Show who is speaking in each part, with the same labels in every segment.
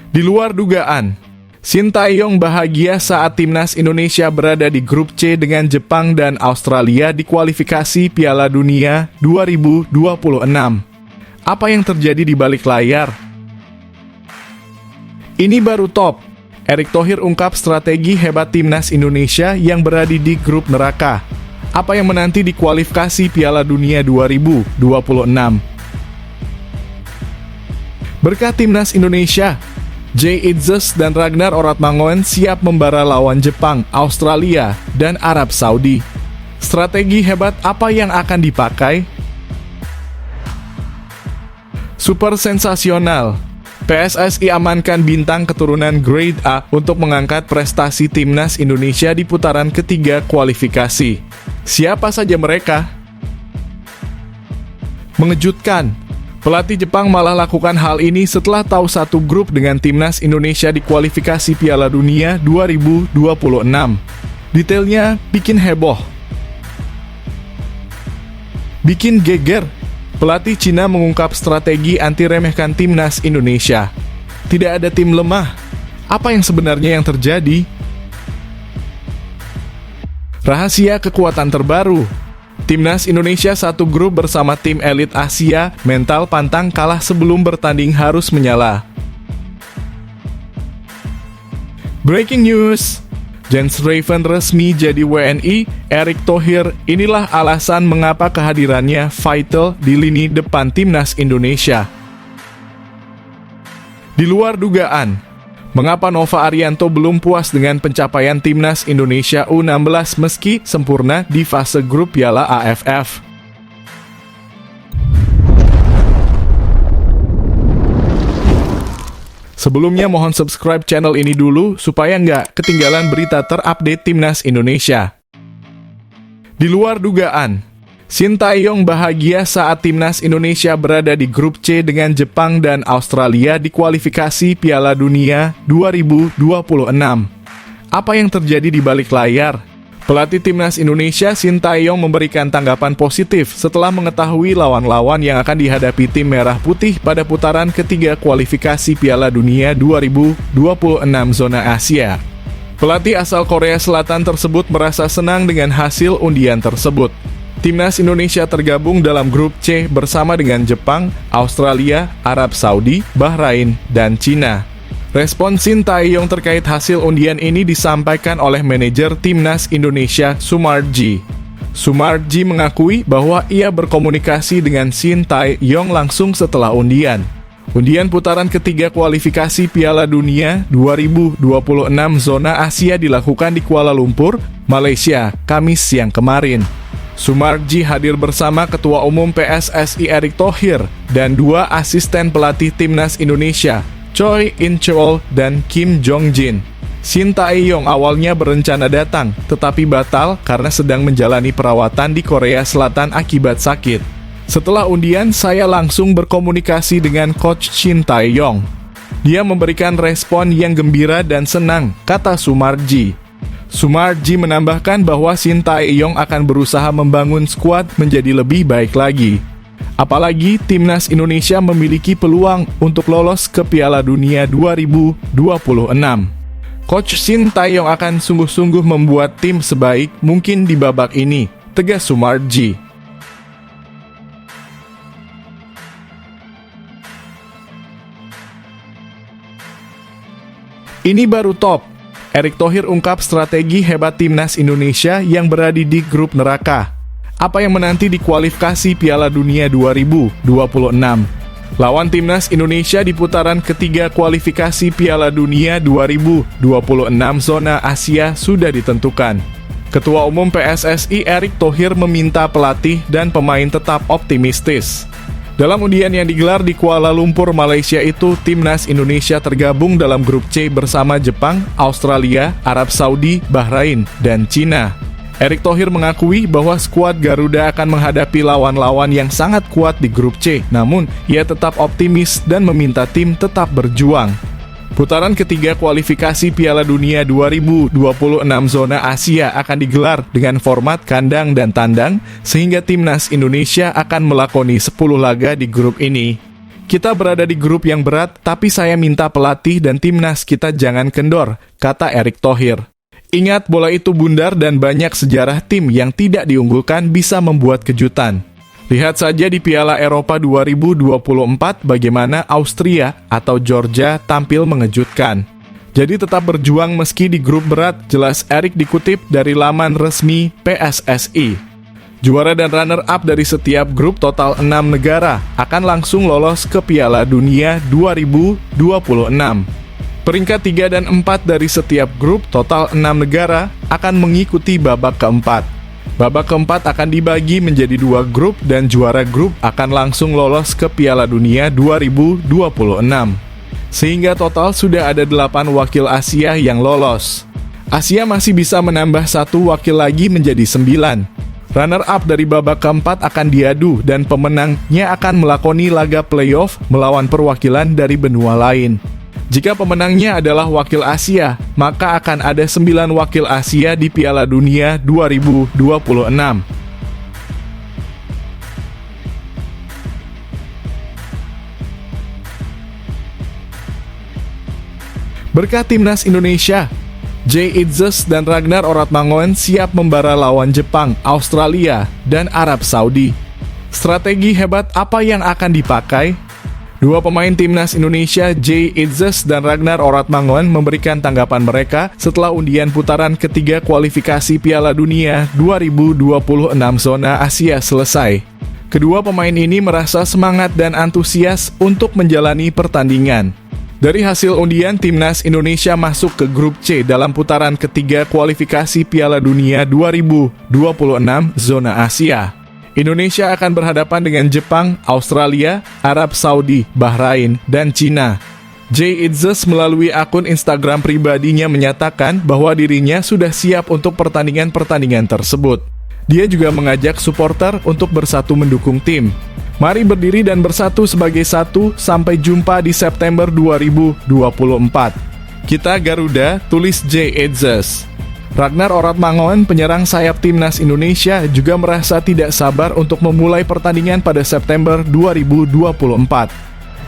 Speaker 1: Di luar dugaan, Sintayong bahagia saat timnas Indonesia berada di grup C dengan Jepang dan Australia di kualifikasi Piala Dunia 2026. Apa yang terjadi di balik layar? Ini baru top. Erick Thohir ungkap strategi hebat timnas Indonesia yang berada di grup neraka. Apa yang menanti di kualifikasi Piala Dunia 2026? Berkat timnas Indonesia, Jay Itzes dan Ragnar Oratmangoen siap membara lawan Jepang, Australia, dan Arab Saudi. Strategi hebat apa yang akan dipakai? Super sensasional. PSSI amankan bintang keturunan Grade A untuk mengangkat prestasi timnas Indonesia di putaran ketiga kualifikasi. Siapa saja mereka? Mengejutkan. Pelatih Jepang malah lakukan hal ini setelah tahu satu grup dengan timnas Indonesia di kualifikasi Piala Dunia 2026. Detailnya bikin heboh. Bikin geger. Pelatih Cina mengungkap strategi anti remehkan timnas Indonesia. Tidak ada tim lemah. Apa yang sebenarnya yang terjadi? Rahasia kekuatan terbaru. Timnas Indonesia satu grup bersama tim elit Asia, mental pantang kalah sebelum bertanding harus menyala. Breaking news, Jens Raven resmi jadi WNI, Erick Thohir, inilah alasan mengapa kehadirannya vital di lini depan timnas Indonesia. Di luar dugaan, mengapa Nova Arianto belum puas dengan pencapaian timnas Indonesia U16 meski sempurna di fase grup Piala AFF? Sebelumnya mohon subscribe channel ini dulu supaya nggak ketinggalan berita terupdate timnas Indonesia. Di luar dugaan, Sintayong bahagia saat timnas Indonesia berada di grup C dengan Jepang dan Australia di kualifikasi Piala Dunia 2026. Apa yang terjadi di balik layar? Pelatih timnas Indonesia Sintayong memberikan tanggapan positif setelah mengetahui lawan-lawan yang akan dihadapi tim merah putih pada putaran ketiga kualifikasi Piala Dunia 2026 zona Asia. Pelatih asal Korea Selatan tersebut merasa senang dengan hasil undian tersebut. Timnas Indonesia tergabung dalam grup C bersama dengan Jepang, Australia, Arab Saudi, Bahrain, dan Cina. Respon Sintayong terkait hasil undian ini disampaikan oleh manajer Timnas Indonesia, Sumarji. Sumarji mengakui bahwa ia berkomunikasi dengan Sintayong langsung setelah undian. Undian putaran ketiga kualifikasi Piala Dunia 2026 zona Asia dilakukan di Kuala Lumpur, Malaysia, Kamis siang kemarin. Sumarji hadir bersama Ketua Umum PSSI Erick Thohir dan dua asisten pelatih timnas Indonesia, Choi In-cheol dan Kim Jong-jin. Sintayong awalnya berencana datang, tetapi batal karena sedang menjalani perawatan di Korea Selatan akibat sakit. Setelah undian, saya langsung berkomunikasi dengan Coach Sintayong. Dia memberikan respon yang gembira dan senang, kata Sumarji. Sumarji menambahkan bahwa Sintayong akan berusaha membangun skuad menjadi lebih baik lagi. Apalagi timnas Indonesia memiliki peluang untuk lolos ke Piala Dunia 2026. Coach Sintayong akan sungguh-sungguh membuat tim sebaik mungkin di babak ini, tegas Sumarji. Ini baru top. Erick Thohir ungkap strategi hebat timnas Indonesia yang berada di grup neraka. Apa yang menanti di kualifikasi Piala Dunia 2026? Lawan timnas Indonesia di putaran ketiga kualifikasi Piala Dunia 2026 zona Asia sudah ditentukan. Ketua Umum PSSI Erick Thohir meminta pelatih dan pemain tetap optimistis. Dalam undian yang digelar di Kuala Lumpur, Malaysia itu, timnas Indonesia tergabung dalam grup C bersama Jepang, Australia, Arab Saudi, Bahrain, dan Cina. Erick Thohir mengakui bahwa skuad Garuda akan menghadapi lawan-lawan yang sangat kuat di grup C, namun ia tetap optimis dan meminta tim tetap berjuang. Putaran ketiga kualifikasi Piala Dunia 2026 zona Asia akan digelar dengan format kandang dan tandang, sehingga timnas Indonesia akan melakoni 10 laga di grup ini. Kita berada di grup yang berat, tapi saya minta pelatih dan timnas kita jangan kendor, kata Erick Thohir. Ingat, bola itu bundar dan banyak sejarah tim yang tidak diunggulkan bisa membuat kejutan. Lihat saja di Piala Eropa 2024 bagaimana Austria atau Georgia tampil mengejutkan. Jadi tetap berjuang meski di grup berat, jelas Erick dikutip dari laman resmi PSSI. Juara dan runner-up dari setiap grup total 6 negara akan langsung lolos ke Piala Dunia 2026. Peringkat 3 dan 4 dari setiap grup total 6 negara akan mengikuti babak keempat. Babak keempat akan dibagi menjadi 2 grup dan juara grup akan langsung lolos ke Piala Dunia 2026. Sehingga total sudah ada 8 wakil Asia yang lolos. Asia masih bisa menambah 1 wakil lagi menjadi 9. Runner-up dari babak keempat akan diadu dan pemenangnya akan melakoni laga playoff melawan perwakilan dari benua lain. Jika pemenangnya adalah wakil Asia, maka akan ada 9 wakil Asia di Piala Dunia 2026. Berkat timnas Indonesia, Jay Itzes dan Ragnar Oratmangoen siap membara lawan Jepang, Australia, dan Arab Saudi. Strategi hebat apa yang akan dipakai? Dua pemain timnas Indonesia, Jay Itzes dan Ragnar Oratmangoen, memberikan tanggapan mereka setelah undian putaran ketiga kualifikasi Piala Dunia 2026 zona Asia selesai. Kedua pemain ini merasa semangat dan antusias untuk menjalani pertandingan. Dari hasil undian, timnas Indonesia masuk ke grup C dalam putaran ketiga kualifikasi Piala Dunia 2026 zona Asia. Indonesia akan berhadapan dengan Jepang, Australia, Arab Saudi, Bahrain, dan Cina. Jay Itzes melalui akun Instagram pribadinya menyatakan bahwa dirinya sudah siap untuk pertandingan-pertandingan tersebut. Dia juga mengajak supporter untuk bersatu mendukung tim. Mari berdiri dan bersatu sebagai satu, sampai jumpa di September 2024. Kita Garuda, tulis Jay Itzes. Ragnar Oratmangoen, penyerang sayap timnas Indonesia, juga merasa tidak sabar untuk memulai pertandingan pada September 2024.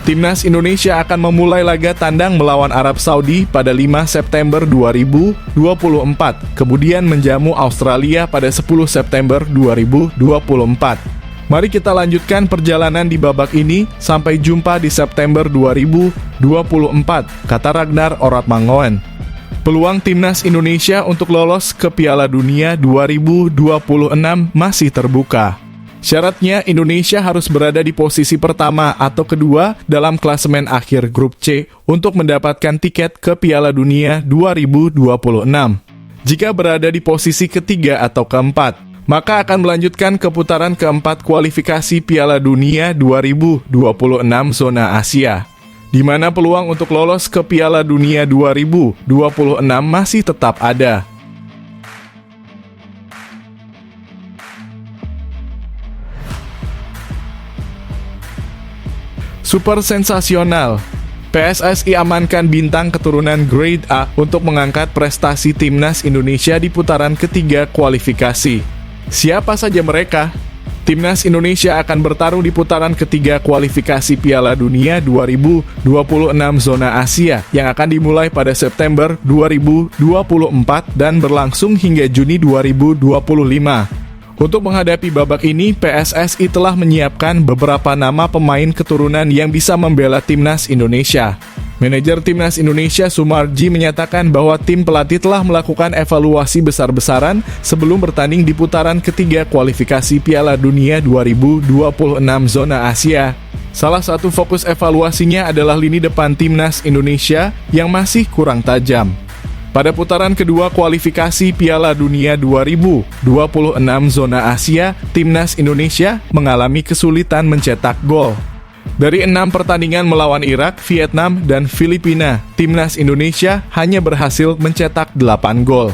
Speaker 1: Timnas Indonesia akan memulai laga tandang melawan Arab Saudi pada 5 September 2024, kemudian menjamu Australia pada 10 September 2024. Mari kita lanjutkan perjalanan di babak ini, sampai jumpa di September 2024, kata Ragnar Oratmangoen. Peluang timnas Indonesia untuk lolos ke Piala Dunia 2026 masih terbuka. Syaratnya Indonesia harus berada di posisi pertama atau kedua dalam klasemen akhir grup C untuk mendapatkan tiket ke Piala Dunia 2026. Jika berada di posisi ketiga atau keempat, maka akan melanjutkan ke putaran keempat kualifikasi Piala Dunia 2026 zona Asia, di mana peluang untuk lolos ke Piala Dunia 2026 masih tetap ada. Super sensasional. PSSI amankan bintang keturunan Grade A untuk mengangkat prestasi timnas Indonesia di putaran ketiga kualifikasi. Siapa saja mereka? Timnas Indonesia akan bertarung di putaran ketiga kualifikasi Piala Dunia 2026 zona Asia yang akan dimulai pada September 2024 dan berlangsung hingga Juni 2025. Untuk menghadapi babak ini, PSSI telah menyiapkan beberapa nama pemain keturunan yang bisa membela timnas Indonesia. Manajer Timnas Indonesia Sumarji menyatakan bahwa tim pelatih telah melakukan evaluasi besar-besaran sebelum bertanding di putaran ketiga kualifikasi Piala Dunia 2026 zona Asia. Salah satu fokus evaluasinya adalah lini depan Timnas Indonesia yang masih kurang tajam. Pada putaran kedua kualifikasi Piala Dunia 2026 zona Asia, Timnas Indonesia mengalami kesulitan mencetak gol. Dari 6 pertandingan melawan Irak, Vietnam, dan Filipina, Timnas Indonesia hanya berhasil mencetak 8 gol.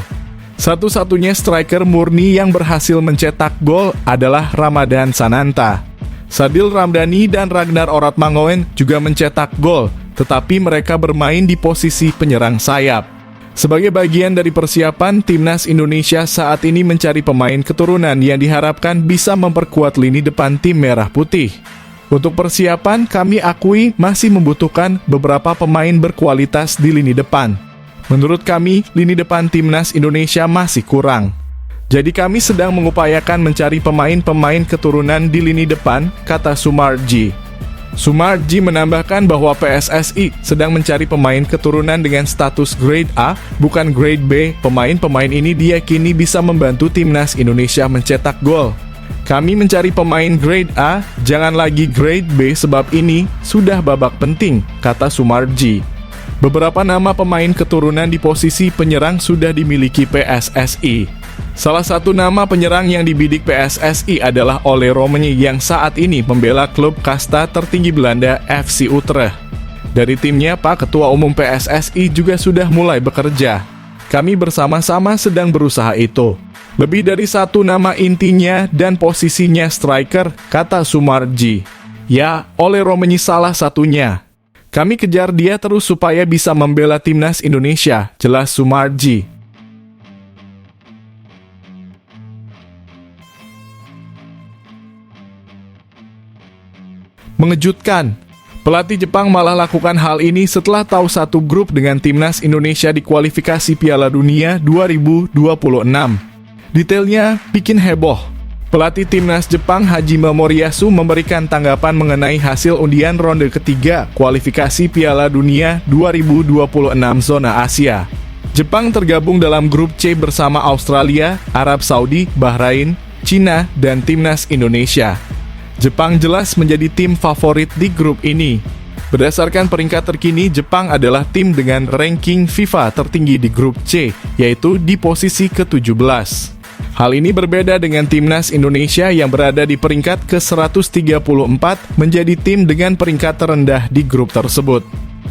Speaker 1: Satu-satunya striker murni yang berhasil mencetak gol adalah Ramadan Sananta. Sadil Ramdhani dan Ragnar Oratmangoen juga mencetak gol, tetapi mereka bermain di posisi penyerang sayap. Sebagai bagian dari persiapan, Timnas Indonesia saat ini mencari pemain keturunan yang diharapkan bisa memperkuat lini depan tim merah putih. Untuk persiapan, kami akui masih membutuhkan beberapa pemain berkualitas di lini depan. Menurut kami, lini depan timnas Indonesia masih kurang. Jadi kami sedang mengupayakan mencari pemain-pemain keturunan di lini depan, kata Sumarji. Sumarji menambahkan bahwa PSSI sedang mencari pemain keturunan dengan status grade A, bukan grade B. Pemain-pemain ini diyakini bisa membantu timnas Indonesia mencetak gol. Kami mencari pemain grade A, jangan lagi grade B sebab ini sudah babak penting, kata Sumarji. Beberapa nama pemain keturunan di posisi penyerang sudah dimiliki PSSI. Salah satu nama penyerang yang dibidik PSSI adalah Ole Romani yang saat ini membela klub kasta tertinggi Belanda FC Utrecht. Dari timnya, Pak Ketua Umum PSSI juga sudah mulai bekerja. Kami bersama-sama sedang berusaha itu. Lebih dari satu nama intinya dan posisinya striker, kata Sumarji. Ya, Ole Romani salah satunya. Kami kejar dia terus supaya bisa membela timnas Indonesia, jelas Sumarji. Mengejutkan, pelatih Jepang malah lakukan hal ini setelah tahu satu grup dengan timnas Indonesia di kualifikasi Piala Dunia 2026. Detailnya bikin heboh. Pelatih timnas Jepang Hajime Moriyasu memberikan tanggapan mengenai hasil undian ronde ketiga kualifikasi Piala Dunia 2026 zona Asia. Jepang tergabung dalam grup C bersama Australia, Arab Saudi, Bahrain, Cina, dan timnas Indonesia. Jepang jelas menjadi tim favorit di grup ini. Berdasarkan peringkat terkini, Jepang adalah tim dengan ranking FIFA tertinggi di grup C, yaitu di posisi ke-17. Hal ini berbeda dengan timnas Indonesia yang berada di peringkat ke-134 menjadi tim dengan peringkat terendah di grup tersebut.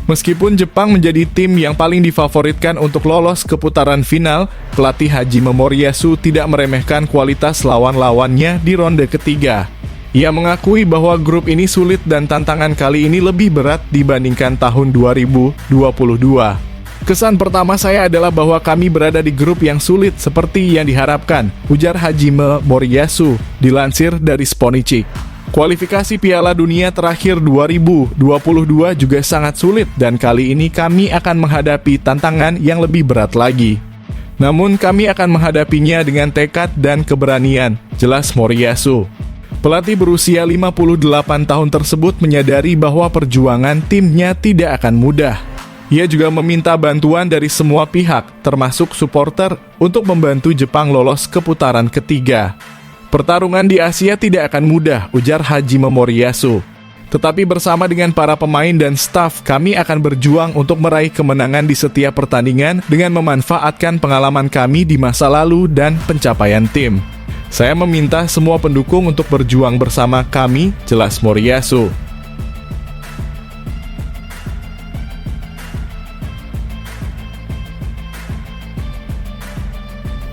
Speaker 1: Meskipun Jepang menjadi tim yang paling difavoritkan untuk lolos ke putaran final, pelatih Hajime Moriyasu tidak meremehkan kualitas lawan-lawannya di ronde ketiga. Ia mengakui bahwa grup ini sulit dan tantangan kali ini lebih berat dibandingkan tahun 2022. Kesan pertama saya adalah bahwa kami berada di grup yang sulit seperti yang diharapkan, ujar Hajime Moriyasu, dilansir dari Sponichik. Kualifikasi Piala Dunia terakhir 2022 juga sangat sulit dan kali ini kami akan menghadapi tantangan yang lebih berat lagi. Namun kami akan menghadapinya dengan tekad dan keberanian, jelas Moriyasu. Pelatih berusia 58 tahun tersebut menyadari bahwa perjuangan timnya tidak akan mudah. Ia juga meminta bantuan dari semua pihak, termasuk supporter, untuk membantu Jepang lolos ke putaran ketiga. Pertarungan di Asia tidak akan mudah, ujar Hajime Moriyasu. Tetapi bersama dengan para pemain dan staf, kami akan berjuang untuk meraih kemenangan di setiap pertandingan dengan memanfaatkan pengalaman kami di masa lalu dan pencapaian tim. Saya meminta semua pendukung untuk berjuang bersama kami, jelas Moriyasu.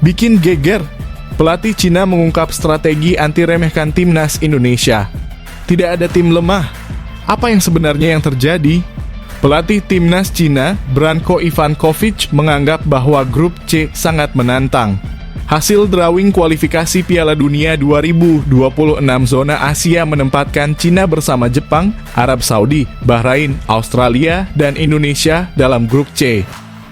Speaker 1: Bikin geger, pelatih Cina mengungkap strategi anti remehkan timnas Indonesia. Tidak ada tim lemah. Apa yang sebenarnya yang terjadi? Pelatih timnas Cina, Branko Ivankovic, menganggap bahwa grup C sangat menantang. Hasil drawing kualifikasi Piala Dunia 2026 zona Asia menempatkan Cina bersama Jepang, Arab Saudi, Bahrain, Australia, dan Indonesia dalam grup C.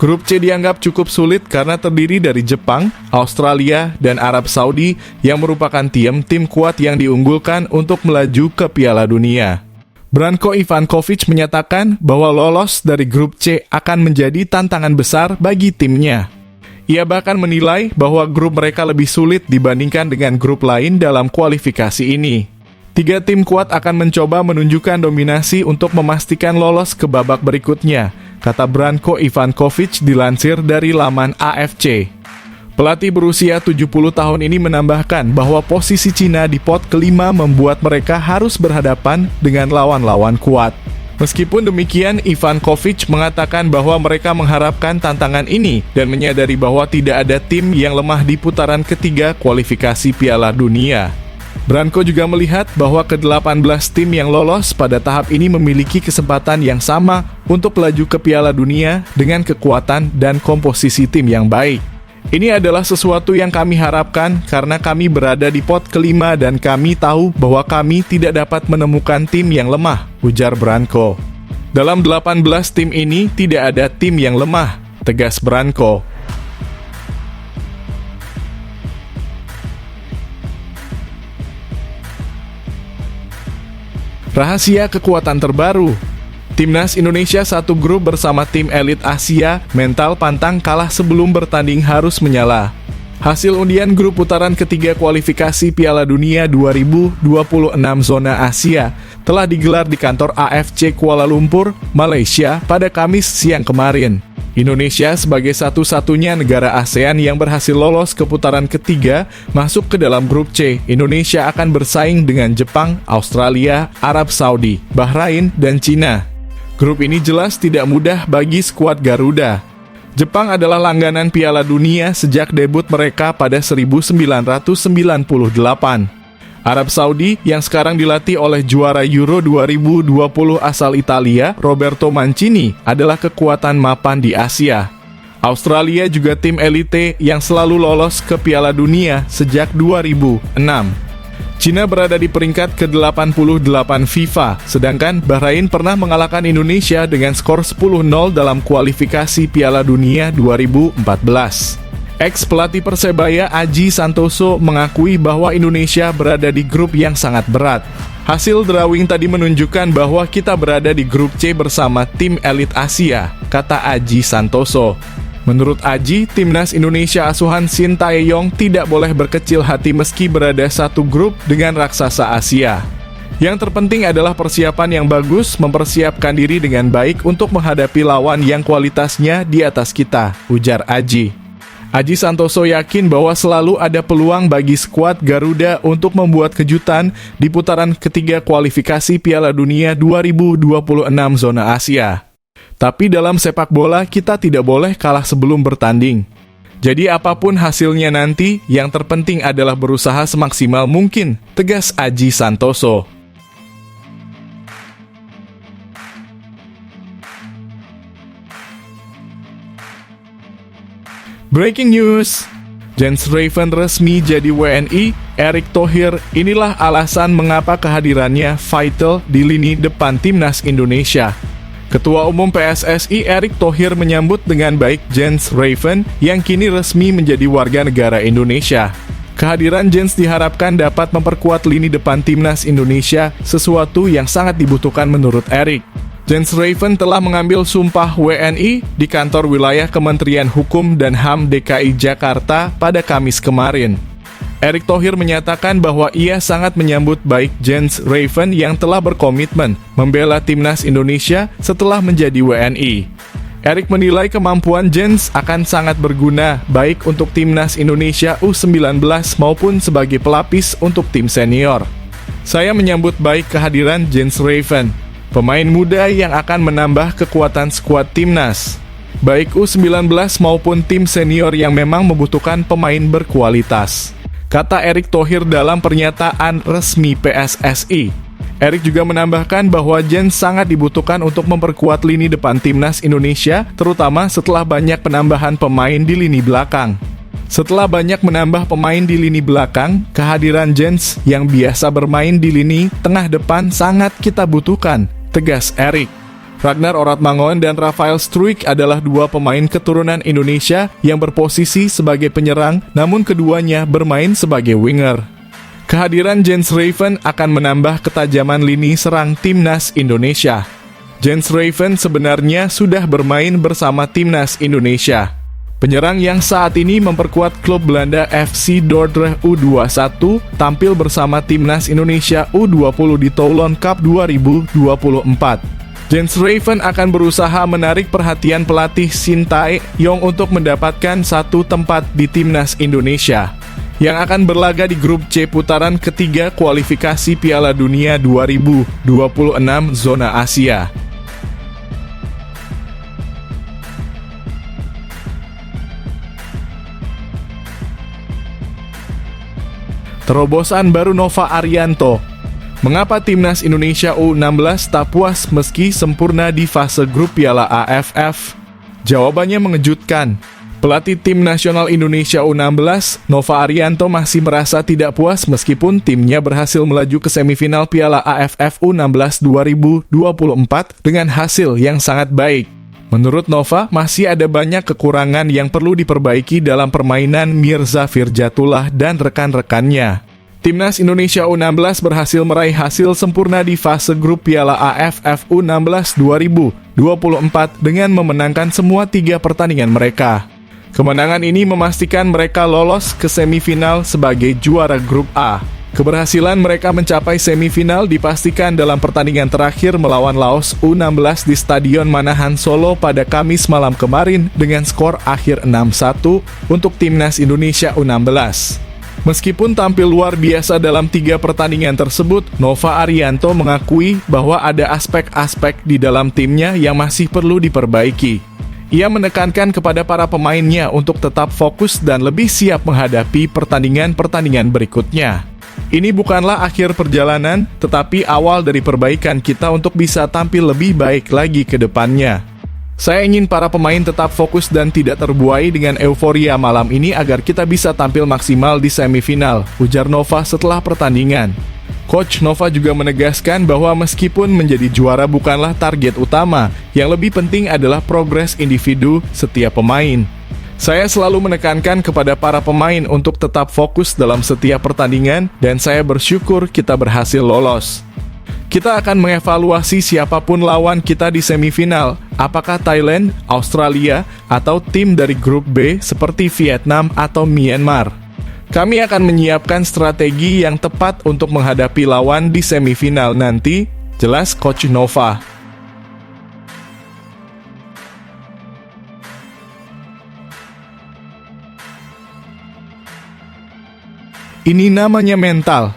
Speaker 1: Grup C dianggap cukup sulit karena terdiri dari Jepang, Australia, dan Arab Saudi yang merupakan tim kuat yang diunggulkan untuk melaju ke Piala Dunia. Branko Ivankovic menyatakan bahwa lolos dari grup C akan menjadi tantangan besar bagi timnya. Ia bahkan menilai bahwa grup mereka lebih sulit dibandingkan dengan grup lain dalam kualifikasi ini. 3 tim kuat akan mencoba menunjukkan dominasi untuk memastikan lolos ke babak berikutnya, kata Branko Ivankovic dilansir dari laman AFC. Pelatih berusia 70 tahun ini menambahkan bahwa posisi Cina di pot kelima membuat mereka harus berhadapan dengan lawan-lawan kuat. Meskipun demikian, Ivankovic mengatakan bahwa mereka mengharapkan tantangan ini dan menyadari bahwa tidak ada tim yang lemah di putaran ketiga kualifikasi Piala Dunia. Branko juga melihat bahwa ke-18 tim yang lolos pada tahap ini memiliki kesempatan yang sama untuk melaju ke Piala Dunia dengan kekuatan dan komposisi tim yang baik. Ini adalah sesuatu yang kami harapkan karena kami berada di pot kelima dan kami tahu bahwa kami tidak dapat menemukan tim yang lemah, ujar Branko. Dalam 18 tim ini tidak ada tim yang lemah, tegas Branko. Rahasia kekuatan terbaru. Timnas Indonesia satu grup bersama tim elit Asia, mental pantang kalah sebelum bertanding harus menyala. Hasil undian grup putaran ketiga kualifikasi Piala Dunia 2026 zona Asia telah digelar di kantor AFC Kuala Lumpur, Malaysia pada Kamis siang kemarin. Indonesia sebagai satu-satunya negara ASEAN yang berhasil lolos ke putaran ketiga masuk ke dalam grup C. Indonesia akan bersaing dengan Jepang, Australia, Arab Saudi, Bahrain, dan Cina. Grup ini jelas tidak mudah bagi skuad Garuda. Jepang adalah langganan Piala Dunia sejak debut mereka pada 1998. Arab Saudi yang sekarang dilatih oleh juara Euro 2020 asal Italia, Roberto Mancini, adalah kekuatan mapan di Asia. Australia juga tim elite yang selalu lolos ke Piala Dunia sejak 2006. Cina berada di peringkat ke-88 FIFA, sedangkan Bahrain pernah mengalahkan Indonesia dengan skor 10-0 dalam kualifikasi Piala Dunia 2014. Ex-pelatih Persebaya Aji Santoso mengakui bahwa Indonesia berada di grup yang sangat berat. Hasil drawing tadi menunjukkan bahwa kita berada di grup C bersama tim elit Asia, kata Aji Santoso. Menurut Aji, timnas Indonesia asuhan Sintayong tidak boleh berkecil hati meski berada satu grup dengan raksasa Asia. Yang terpenting adalah persiapan yang bagus, mempersiapkan diri dengan baik untuk menghadapi lawan yang kualitasnya di atas kita, ujar Aji. Aji Santoso yakin bahwa selalu ada peluang bagi skuad Garuda untuk membuat kejutan di putaran ketiga kualifikasi Piala Dunia 2026 zona Asia. Tapi dalam sepak bola kita tidak boleh kalah sebelum bertanding. Jadi apapun hasilnya nanti, yang terpenting adalah berusaha semaksimal mungkin, tegas Aji Santoso. Breaking news. Jens Raven resmi jadi WNI, Erick Thohir, inilah alasan mengapa kehadirannya vital di lini depan timnas Indonesia. Ketua Umum PSSI Erick Thohir menyambut dengan baik Jens Raven yang kini resmi menjadi warga negara Indonesia. Kehadiran Jens diharapkan dapat memperkuat lini depan timnas Indonesia, sesuatu yang sangat dibutuhkan menurut Erick. Jens Raven telah mengambil sumpah WNI di kantor wilayah Kementerian Hukum dan HAM DKI Jakarta pada Kamis kemarin. Erick Thohir menyatakan bahwa ia sangat menyambut baik Jens Raven yang telah berkomitmen membela timnas Indonesia setelah menjadi WNI. Erick menilai kemampuan Jens akan sangat berguna baik untuk timnas Indonesia U19 maupun sebagai pelapis untuk tim senior. Saya menyambut baik kehadiran Jens Raven, pemain muda yang akan menambah kekuatan skuad timnas, baik U19 maupun tim senior yang memang membutuhkan pemain berkualitas, kata Erick Thohir dalam pernyataan resmi PSSI. Erick juga menambahkan bahwa Jens sangat dibutuhkan untuk memperkuat lini depan timnas Indonesia, terutama setelah banyak penambahan pemain di lini belakang. Setelah banyak menambah pemain di lini belakang, kehadiran Jens yang biasa bermain di lini tengah depan sangat kita butuhkan, tegas Erick. Ragnar Oratmangon dan Rafael Struijk adalah dua pemain keturunan Indonesia yang berposisi sebagai penyerang, namun keduanya bermain sebagai winger. Kehadiran Jens Raven akan menambah ketajaman lini serang timnas Indonesia. Jens Raven sebenarnya sudah bermain bersama timnas Indonesia. Penyerang yang saat ini memperkuat klub Belanda FC Dordrecht U21 tampil bersama timnas Indonesia U20 di Toulon Cup 2024. Jens Raven akan berusaha menarik perhatian pelatih Sintayong untuk mendapatkan satu tempat di timnas Indonesia yang akan berlaga di grup C putaran ketiga kualifikasi Piala Dunia 2026 zona Asia. Terobosan baru Nova Arianto. Mengapa timnas Indonesia U16 tak puas meski sempurna di fase grup Piala AFF? Jawabannya mengejutkan. Pelatih tim nasional Indonesia U16, Nova Arianto masih merasa tidak puas meskipun timnya berhasil melaju ke semifinal Piala AFF U16 2024 dengan hasil yang sangat baik. Menurut Nova, masih ada banyak kekurangan yang perlu diperbaiki dalam permainan Mirza Firjatullah dan rekan-rekannya. Timnas Indonesia U16 berhasil meraih hasil sempurna di fase grup Piala AFF U16 2024 dengan memenangkan semua 3 pertandingan mereka. Kemenangan ini memastikan mereka lolos ke semifinal sebagai juara grup A. Keberhasilan mereka mencapai semifinal dipastikan dalam pertandingan terakhir melawan Laos U16 di Stadion Manahan Solo pada Kamis malam kemarin dengan skor akhir 6-1 untuk Timnas Indonesia U16. Meskipun tampil luar biasa dalam 3 pertandingan tersebut, Nova Arianto mengakui bahwa ada aspek-aspek di dalam timnya yang masih perlu diperbaiki. Ia menekankan kepada para pemainnya untuk tetap fokus dan lebih siap menghadapi pertandingan-pertandingan berikutnya. Ini bukanlah akhir perjalanan, tetapi awal dari perbaikan kita untuk bisa tampil lebih baik lagi ke depannya. Saya ingin para pemain tetap fokus dan tidak terbuai dengan euforia malam ini agar kita bisa tampil maksimal di semifinal, ujar Nova setelah pertandingan. Coach Nova juga menegaskan bahwa meskipun menjadi juara bukanlah target utama, yang lebih penting adalah progres individu setiap pemain. Saya selalu menekankan kepada para pemain untuk tetap fokus dalam setiap pertandingan dan saya bersyukur kita berhasil lolos. Kita akan mengevaluasi siapapun lawan kita di semifinal, apakah Thailand, Australia, atau tim dari grup B seperti Vietnam atau Myanmar. Kami akan menyiapkan strategi yang tepat untuk menghadapi lawan di semifinal nanti, jelas Coach Nova. Ini namanya mental.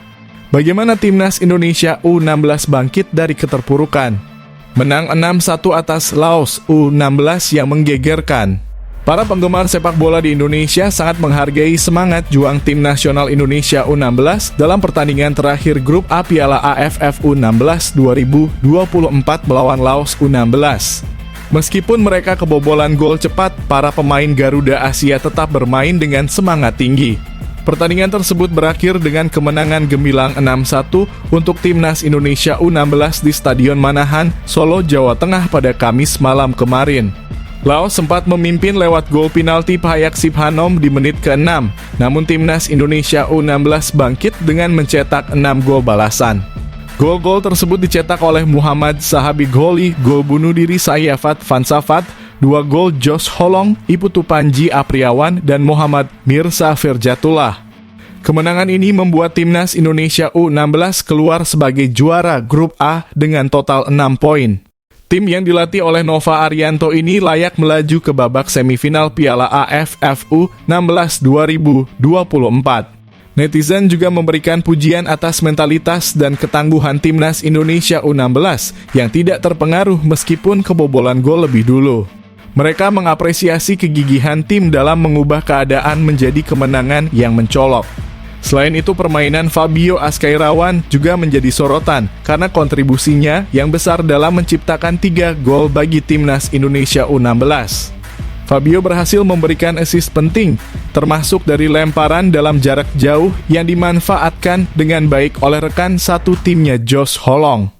Speaker 1: Bagaimana Timnas Indonesia U16 bangkit dari keterpurukan? Menang 6-1 atas Laos U16 yang menggegerkan. Para penggemar sepak bola di Indonesia sangat menghargai semangat juang tim nasional Indonesia U16 dalam pertandingan terakhir grup A Piala AFF U16 2024 melawan Laos U16. Meskipun mereka kebobolan gol cepat, para pemain Garuda Asia tetap bermain dengan semangat tinggi. Pertandingan tersebut berakhir dengan kemenangan gemilang 6-1 untuk Timnas Indonesia U16 di Stadion Manahan, Solo, Jawa Tengah pada Kamis malam kemarin. Laos sempat memimpin lewat gol penalti Phayak Siphanom di menit ke-6, namun Timnas Indonesia U16 bangkit dengan mencetak 6 gol balasan. Gol-gol tersebut dicetak oleh Muhammad Sahabi Gholi, gol bunuh diri Sayyafat Fansafat, 2 gol Jos Holong, Iputu Panji Apriawan, dan Muhammad Mirza Firjatullah. Kemenangan ini membuat Timnas Indonesia U16 keluar sebagai juara grup A dengan total 6 poin. Tim yang dilatih oleh Nova Arianto ini layak melaju ke babak semifinal Piala AFF U16 2024. Netizen juga memberikan pujian atas mentalitas dan ketangguhan Timnas Indonesia U16 yang tidak terpengaruh meskipun kebobolan gol lebih dulu. Mereka mengapresiasi kegigihan tim dalam mengubah keadaan menjadi kemenangan yang mencolok. Selain itu, permainan Fabio Ascairawan juga menjadi sorotan karena kontribusinya yang besar dalam menciptakan 3 gol bagi Timnas Indonesia U16. Fabio berhasil memberikan assist penting, termasuk dari lemparan dalam jarak jauh yang dimanfaatkan dengan baik oleh rekan satu timnya Jos Holong.